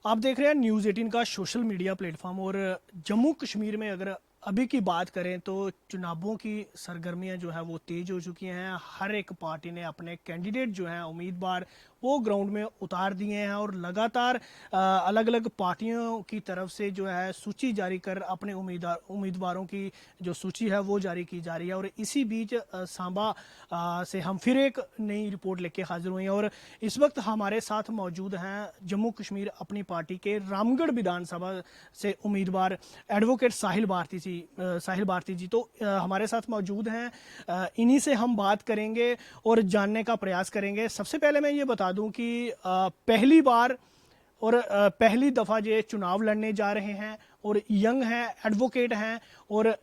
आप देख रहे हैं न्यूज़ 18 का सोशल मीडिया प्लेटफॉर्म। और जम्मू कश्मीर में अगर अभी की बात करें तो चुनावों की सरगर्मियां जो है वो तेज हो चुकी हैं। हर एक पार्टी ने अपने कैंडिडेट जो हैं उम्मीदवार वो ग्राउंड में उतार दिए हैं और लगातार अलग अलग पार्टियों की तरफ से जो है सूची जारी कर अपने उम्मीदवारों की जो सूची है वो जारी की जा रही है। और इसी बीच सांबा से हम फिर एक नई रिपोर्ट लेके हाजिर हुए हैं और इस वक्त हमारे साथ मौजूद हैं जम्मू कश्मीर अपनी पार्टी के रामगढ़ विधानसभा से उम्मीदवार एडवोकेट साहिल भारती जी तो हमारे साथ मौजूद हैं। इन्हीं से हम बात करेंगे और जानने का प्रयास करेंगे। सबसे पहले मैं ये बता दूं कि पहली बार और पहली दफ़ा ये चुनाव लड़ने जा रहे हैं और यंग हैं, एडवोकेट हैं और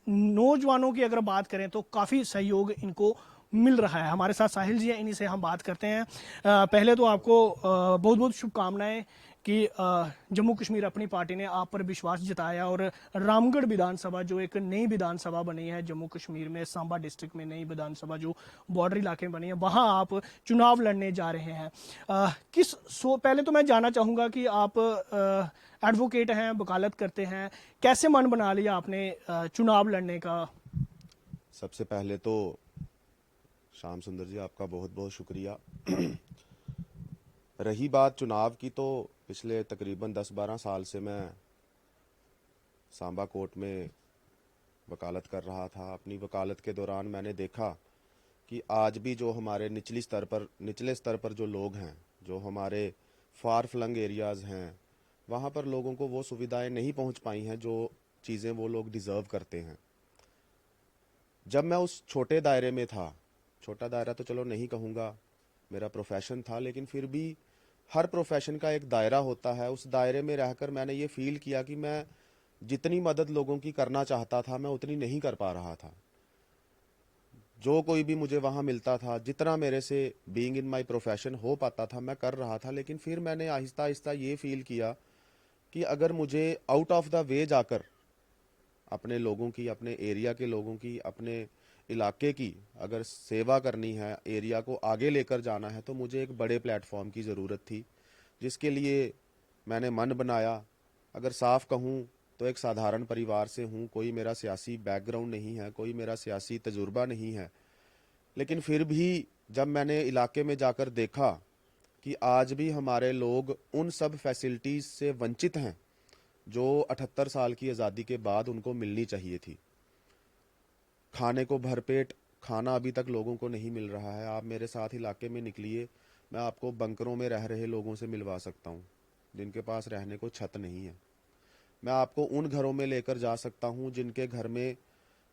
नौजवानों की अगर बात करें तो काफ़ी सहयोग इनको मिल रहा है। हमारे साथ साहिल जी हैं, इन्हीं से हम बात करते हैं। पहले तो आपको बहुत बहुत शुभकामनाएं कि जम्मू कश्मीर अपनी पार्टी ने आप पर विश्वास जताया और रामगढ़ विधानसभा जो एक नई विधानसभा बनी है जम्मू कश्मीर में, सांबा डिस्ट्रिक्ट में नई विधानसभा जो बॉर्डर इलाके में बनी है, वहाँ आप चुनाव लड़ने जा रहे हैं। पहले तो मैं जानना चाहूँगा कि आप एडवोकेट हैं, वकालत करते हैं, कैसे मन बना लिया आपने चुनाव लड़ने का? सबसे पहले तो श्याम सुंदर जी आपका बहुत बहुत शुक्रिया। रही बात चुनाव की, तो पिछले तकरीबन 10-12 साल से मैं सांबा कोर्ट में वकालत कर रहा था। अपनी वकालत के दौरान मैंने देखा कि आज भी जो हमारे निचले स्तर पर जो लोग हैं, जो हमारे फार फ्लंग एरियाज़ हैं, वहाँ पर लोगों को वो सुविधाएं नहीं पहुँच पाई हैं जो चीज़ें वो लोग डिज़र्व करते हैं। जब मैं उस छोटे दायरे में था, छोटा दायरा तो चलो नहीं कहूँगा, मेरा प्रोफेशन था, लेकिन फिर भी हर प्रोफेशन का एक दायरा होता है। उस दायरे में रहकर मैंने ये फील किया कि मैं जितनी मदद लोगों की करना चाहता था मैं उतनी नहीं कर पा रहा था। जो कोई भी मुझे वहाँ मिलता था, जितना मेरे से बीइंग इन माय प्रोफेशन हो पाता था मैं कर रहा था। लेकिन फिर मैंने आहिस्ता आहिस्ता ये फील किया कि अगर मुझे आउट ऑफ द वे जाकर अपने लोगों की, अपने एरिया के लोगों की, अपने इलाके की अगर सेवा करनी है, एरिया को आगे लेकर जाना है, तो मुझे एक बड़े प्लेटफॉर्म की ज़रूरत थी, जिसके लिए मैंने मन बनाया। अगर साफ कहूँ तो एक साधारण परिवार से हूँ, कोई मेरा सियासी बैकग्राउंड नहीं है, कोई मेरा सियासी तजुर्बा नहीं है। लेकिन फिर भी जब मैंने इलाके में जाकर देखा कि आज भी हमारे लोग उन सब फैसिलिटीज़ से वंचित हैं जो 78 साल की आज़ादी के बाद उनको मिलनी चाहिए थी। खाने को भरपेट खाना अभी तक लोगों को नहीं मिल रहा है। आप मेरे साथ इलाके में निकलिए, मैं आपको बंकरों में रह रहे लोगों से मिलवा सकता हूँ जिनके पास रहने को छत नहीं है। मैं आपको उन घरों में लेकर जा सकता हूँ जिनके घर में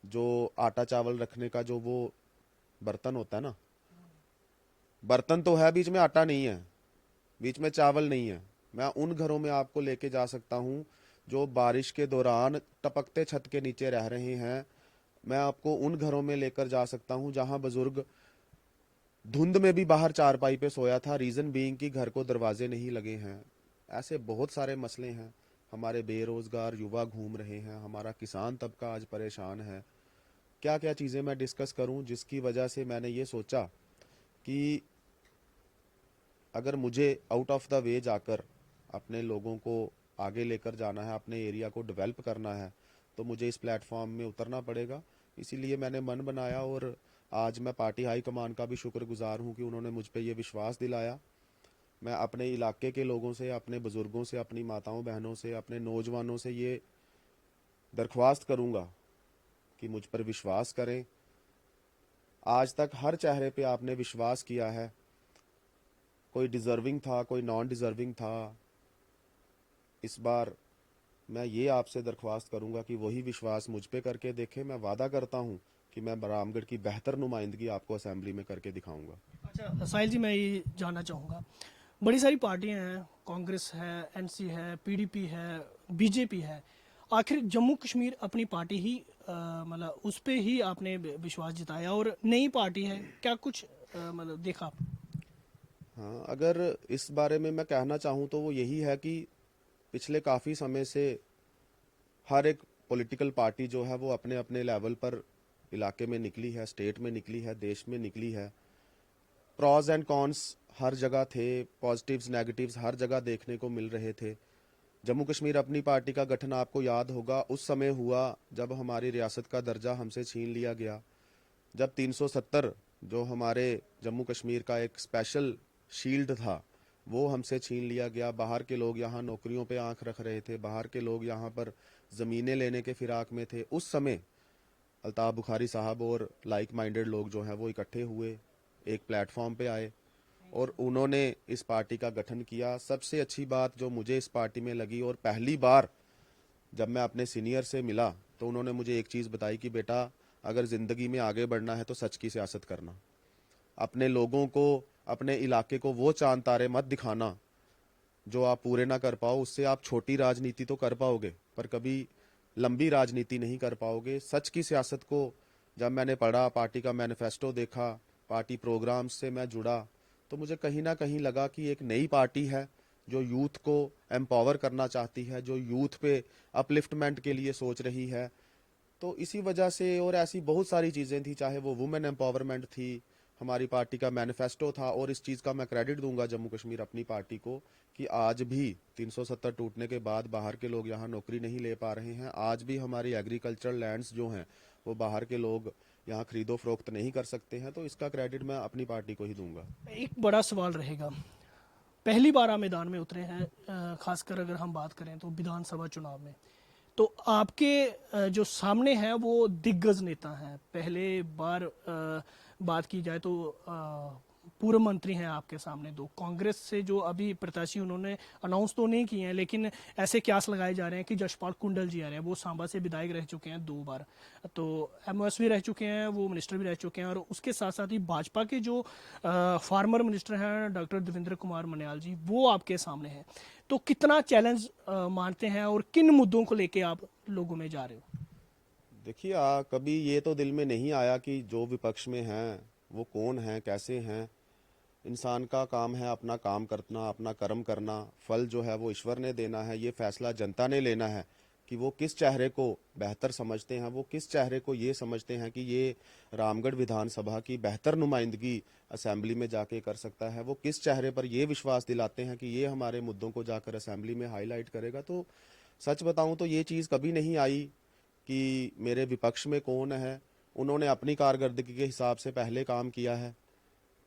जो आटा चावल रखने का जो वो बर्तन होता है ना, बर्तन तो है, बीच में आटा नहीं है, बीच में चावल नहीं है। मैं उन घरों में आपको लेके जा सकता हूँ जो बारिश के दौरान टपकते छत के नीचे रह रहे हैं। मैं आपको उन घरों में लेकर जा सकता हूँ जहां बुजुर्ग धुंध में भी बाहर चारपाई पे सोया था, रीजन बीइंग कि घर को दरवाजे नहीं लगे हैं। ऐसे बहुत सारे मसले हैं। हमारे बेरोजगार युवा घूम रहे हैं, हमारा किसान तबका आज परेशान है। क्या क्या चीज़ें मैं डिस्कस करूं जिसकी वजह से मैंने ये सोचा कि अगर मुझे आउट ऑफ द वे जाकर अपने लोगों को आगे लेकर जाना है, अपने एरिया को डेवलप करना है, तो मुझे इस प्लेटफॉर्म में उतरना पड़ेगा। इसीलिए मैंने मन बनाया और आज मैं पार्टी हाई कमान का भी शुक्रगुजार हूँ कि उन्होंने मुझ पर यह विश्वास दिलाया। मैं अपने इलाके के लोगों से, अपने बुज़ुर्गों से, अपनी माताओं बहनों से, अपने नौजवानों से ये दरख्वास्त करूँगा कि मुझ पर विश्वास करें। आज तक हर चेहरे पे आपने विश्वास किया है, कोई डिज़र्विंग था, कोई नॉन डिज़र्विंग था। इस बार मैं ये आपसे दरख्वास्त करूंगा कि वही विश्वास मुझ पे करके देखें। मैं वादा करता हूं कि मैं रामगढ़ की बेहतर नुमाइंदगी आपको असेंबली में करके दिखाऊंगा। अच्छा साहिल जी, मैं ये जानना चाहूँगा, बड़ी सारी पार्टियां हैं, कांग्रेस है, एनसी है, पीडीपी है, बीजेपी है, आखिर जम्मू कश्मीर अपनी पार्टी ही मतलब उस पे ही आपने विश्वास जताया और नई पार्टी है, क्या कुछ मतलब देखा आप? हाँ, अगर इस बारे में मैं कहना चाहूँ तो वो यही है कि पिछले काफ़ी समय से हर एक पॉलिटिकल पार्टी जो है वो अपने अपने लेवल पर इलाके में निकली है, स्टेट में निकली है, देश में निकली है। प्रॉज एंड कॉन्स हर जगह थे, पॉजिटिव्स नेगेटिव्स हर जगह देखने को मिल रहे थे। जम्मू कश्मीर अपनी पार्टी का गठन आपको याद होगा उस समय हुआ जब हमारी रियासत का दर्जा हमसे छीन लिया गया, जब 370 जो हमारे जम्मू कश्मीर का एक स्पेशल शील्ड था वो हमसे छीन लिया गया। बाहर के लोग यहाँ नौकरियों पे आंख रख रहे थे, बाहर के लोग यहाँ पर ज़मीनें लेने के फिराक में थे। उस समय अल्ताफ़ बुखारी साहब और लाइक माइंडेड लोग जो हैं वो इकट्ठे हुए, एक प्लेटफॉर्म पे आए और उन्होंने इस पार्टी का गठन किया। सबसे अच्छी बात जो मुझे इस पार्टी में लगी, और पहली बार जब मैं अपने सीनियर से मिला तो उन्होंने मुझे एक चीज़ बताई कि बेटा अगर ज़िंदगी में आगे बढ़ना है तो सच की सियासत करना, अपने लोगों को, अपने इलाके को वो चांद तारे मत दिखाना जो आप पूरे ना कर पाओ। उससे आप छोटी राजनीति तो कर पाओगे पर कभी लंबी राजनीति नहीं कर पाओगे। सच की सियासत को जब मैंने पढ़ा, पार्टी का मैनिफेस्टो देखा, पार्टी प्रोग्राम्स से मैं जुड़ा, तो मुझे कहीं ना कहीं लगा कि एक नई पार्टी है जो यूथ को एम्पावर करना चाहती है, जो यूथ पे अपलिफ्टमेंट के लिए सोच रही है। तो इसी वजह से, और ऐसी बहुत सारी चीज़ें थी, चाहे वो वुमेन एम्पावरमेंट थी, हमारी पार्टी का मैनिफेस्टो था। और इस चीज़ का मैं क्रेडिट दूंगा जम्मू कश्मीर अपनी पार्टी को कि आज भी 370 टूटने के बाद बाहर के लोग यहाँ नौकरी नहीं ले पा रहे हैं। आज भी हमारी एग्रीकल्चरल लैंड्स जो हैं वो बाहर के लोग यहाँ खरीदो फरोख्त नहीं कर सकते हैं। तो इसका क्रेडिट मैं अपनी पार्टी को ही दूंगा। एक बड़ा सवाल रहेगा, पहली बार आप मैदान में उतरे हैं, खासकर अगर हम बात करें तो विधानसभा चुनाव में, तो आपके जो सामने हैं वो दिग्गज नेता हैं। पहले बार बात की जाए तो पूर्व मंत्री हैं आपके सामने दो, कांग्रेस से जो अभी प्रत्याशी उन्होंने अनाउंस तो नहीं किए हैं लेकिन ऐसे क्यास लगाए जा रहे हैं कि जशपाल कुंडल जी आ रहे हैं। वो सांबा से विधायक रह चुके हैं 2 बार, तो एमओएस भी रह चुके हैं, वो मिनिस्टर भी रह चुके हैं। और उसके साथ साथ ही भाजपा के जो फार्मर मिनिस्टर हैं डॉक्टर देवेंद्र कुमार मन्याल जी, वो आपके सामने हैं। तो कितना चैलेंज मानते हैं और किन मुद्दों को लेके आप लोगों में जा रहे हो? देखिए, कभी ये तो दिल में नहीं आया कि जो विपक्ष में हैं वो कौन हैं, कैसे हैं। इंसान का काम है अपना काम करना, अपना कर्म करना। फल जो है वो ईश्वर ने देना है, ये फैसला जनता ने लेना है कि वो किस चेहरे को बेहतर समझते हैं, वो किस चेहरे को ये समझते हैं कि ये रामगढ़ विधानसभा की बेहतर नुमाइंदगी असेंबली में जाके कर सकता है, वो किस चेहरे पर ये विश्वास दिलाते हैं कि ये हमारे मुद्दों को जाकर असेंबली में हाईलाइट करेगा। तो सच बताऊं तो ये चीज़ कभी नहीं आई कि मेरे विपक्ष में कौन है। उन्होंने अपनी कारकर्दगी के हिसाब से पहले काम किया है,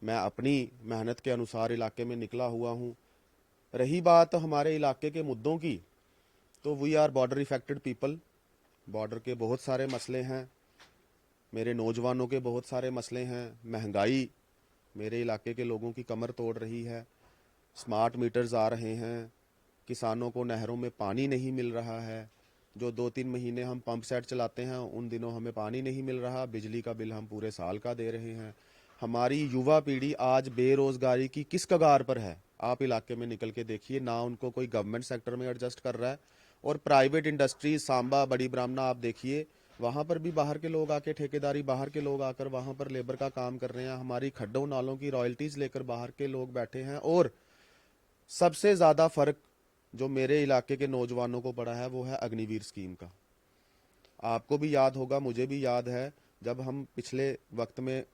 मैं अपनी मेहनत के अनुसार इलाके में निकला हुआ हूँ। रही बात हमारे इलाके के मुद्दों की, तो we are border affected people. Border के बहुत सारे मसले हैं, मेरे नौजवानों के बहुत सारे मसले हैं। महंगाई मेरे इलाके के लोगों की कमर तोड़ रही है, स्मार्ट मीटर्स आ रहे हैं, किसानों को नहरों में पानी नहीं मिल रहा है। जो 2-3 महीने हम पंप सेट चलाते हैं उन दिनों हमें पानी नहीं मिल रहा, बिजली का बिल हम पूरे साल का दे रहे हैं। हमारी युवा पीढ़ी आज बेरोजगारी की किस कगार पर है, आप इलाके में निकल के देखिए ना। उनको कोई गवर्नमेंट सेक्टर में एडजस्ट कर रहा है, और प्राइवेट इंडस्ट्रीज सांबा, बड़ी ब्राह्मणा आप देखिए, वहाँ पर भी बाहर के लोग आके, ठेकेदारी बाहर के लोग आकर वहाँ पर लेबर का काम कर रहे हैं। हमारी खड्डों नालों की रॉयल्टीज लेकर बाहर के लोग बैठे हैं। और सबसे ज़्यादा फर्क जो मेरे इलाके के नौजवानों को पड़ा है वो है अग्निवीर स्कीम का। आपको भी याद होगा, मुझे भी याद है, जब हम पिछले वक्त में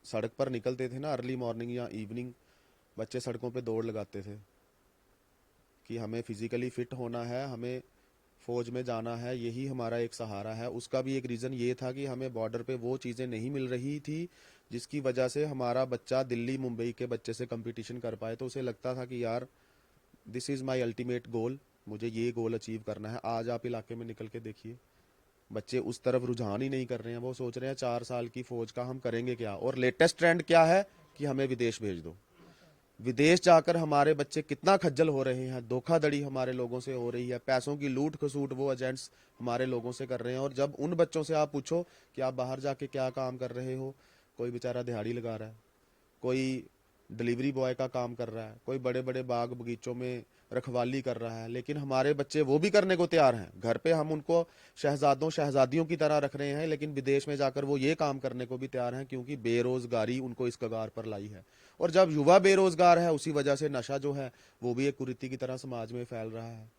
सड़क पर निकलते थे ना, अर्ली मॉर्निंग या इवनिंग, बच्चे सड़कों पे दौड़ लगाते थे कि हमें फिजिकली फिट होना है, हमें फौज में जाना है, यही हमारा एक सहारा है। उसका भी एक रीज़न ये था कि हमें बॉर्डर पे वो चीज़ें नहीं मिल रही थी जिसकी वजह से हमारा बच्चा दिल्ली मुंबई के बच्चे से कंपटीशन कर पाए। तो उसे लगता था कि यार this is my ultimate goal, मुझे ये गोल अचीव करना है। आज आप इलाके में निकल के देखिए, बच्चे उस तरफ रुझान ही नहीं कर रहे हैं। वो सोच रहे हैं 4 साल की फौज का हम करेंगे क्या। और लेटेस्ट ट्रेंड क्या है कि हमें विदेश भेज दो। विदेश जाकर हमारे बच्चे कितना खज्जल हो रहे हैं, धोखाधड़ी हमारे लोगों से हो रही है, पैसों की लूट खसूट वो एजेंट्स हमारे लोगों से कर रहे हैं। और जब उन बच्चों से आप पूछो कि आप बाहर जाके क्या काम कर रहे हो, कोई बेचारा दिहाड़ी लगा रहा है, कोई डिलीवरी बॉय का काम कर रहा है, कोई बड़े बड़े बाग बगीचों में रखवाली कर रहा है। लेकिन हमारे बच्चे वो भी करने को तैयार हैं। घर पे हम उनको शहजादों शहजादियों की तरह रख रहे हैं, लेकिन विदेश में जाकर वो ये काम करने को भी तैयार हैं, क्योंकि बेरोजगारी उनको इस कगार पर लाई है। और जब युवा बेरोजगार है, उसी वजह से नशा जो है वो भी एक कुरीति की तरह समाज में फैल रहा है।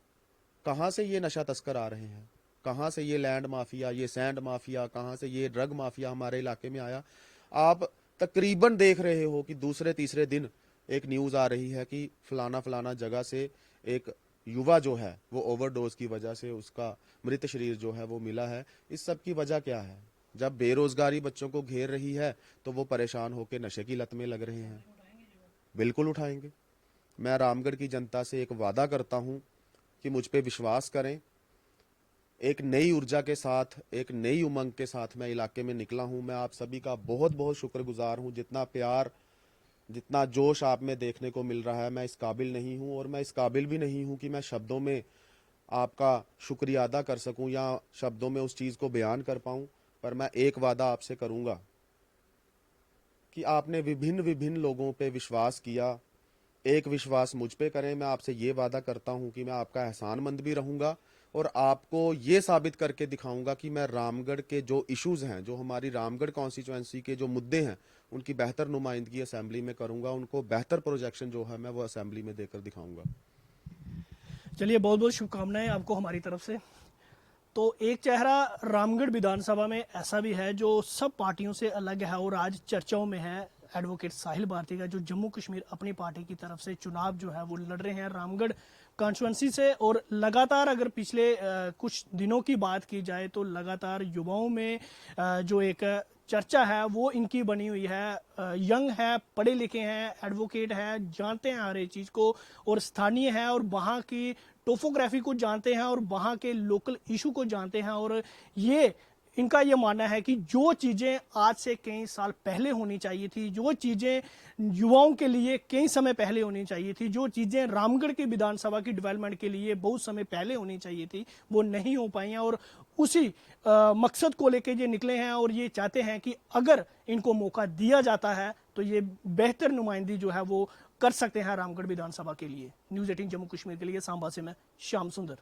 कहाँ से ये नशा तस्कर आ रहे हैं, कहाँ से ये लैंड माफिया, ये सैंड माफिया, कहाँ से ये ड्रग माफिया हमारे इलाके में आया। आप तकरीबन देख रहे हो कि दूसरे तीसरे दिन एक न्यूज़ आ रही है कि फलाना फलाना जगह से एक युवा जो है वो ओवरडोज की वजह से उसका मृत शरीर जो है वो मिला है। इस सब की वजह क्या है? जब बेरोजगारी बच्चों को घेर रही है तो वो परेशान होकर नशे की लत में लग रहे हैं। बिल्कुल उठाएंगे। मैं रामगढ़ की जनता से एक वादा करता हूं कि मुझ पे विश्वास करें। एक नई ऊर्जा के साथ, एक नई उमंग के साथ मैं इलाके में निकला हूं। मैं आप सभी का बहुत बहुत शुक्रगुजार हूं। जितना प्यार, जितना जोश आप में देखने को मिल रहा है, मैं इस काबिल नहीं हूं और मैं इस काबिल भी नहीं हूं कि मैं शब्दों में आपका शुक्रिया अदा कर सकूं या शब्दों में उस चीज़ को बयान कर पाऊं। पर मैं एक वादा आपसे करूंगा कि आपने विभिन्न विभिन्न लोगों पे विश्वास किया, एक विश्वास मुझ पे करें। मैं आपसे ये वादा करता हूं कि मैं आपका एहसानमंद भी रहूंगा और आपको ये साबित करके दिखाऊंगा कि मैं रामगढ़ के जो इश्यूज हैं, जो हमारी रामगढ़ कॉन्स्टिट्यूएंसी के जो मुद्दे हैं, उनकी बेहतर नुमाइंदगी असेंबली में करूंगा। उनको बेहतर प्रोजेक्शन जो है मैं वो असेंबली में देकर दिखाऊंगा। चलिए, बहुत बहुत शुभकामनाएं आपको हमारी तरफ से। तो एक चेहरा रामगढ़ विधानसभा में ऐसा भी है जो सब पार्टियों से अलग है और आज चर्चाओं में है, एडवोकेट साहिल भारती का, जो जम्मू कश्मीर अपनी पार्टी की तरफ से चुनाव जो है वो लड़ रहे हैं रामगढ़ कॉन्स्टिट्यूंसी से। और लगातार अगर पिछले कुछ दिनों की बात की जाए तो लगातार युवाओं में जो एक चर्चा है वो इनकी बनी हुई है। यंग है, पढ़े लिखे हैं, एडवोकेट हैं, जानते हैं हर एक चीज़ को और स्थानीय है और वहाँ की टोपोग्राफी को जानते हैं और वहाँ के लोकल इशू को जानते हैं। और ये इनका ये मानना है कि जो चीज़ें आज से कई साल पहले होनी चाहिए थी, जो चीज़ें युवाओं के लिए कई समय पहले होनी चाहिए थी, जो चीज़ें रामगढ़ की विधानसभा की डेवलपमेंट के लिए बहुत समय पहले होनी चाहिए थी, वो नहीं हो पाई हैं। और उसी मकसद को लेके ये निकले हैं और ये चाहते हैं कि अगर इनको मौका दिया जाता है तो ये बेहतर नुमाइंदगी जो है वो कर सकते हैं रामगढ़ विधानसभा के लिए। न्यूज़ 18 जम्मू कश्मीर के लिए सांबा से मैं श्याम सुंदर।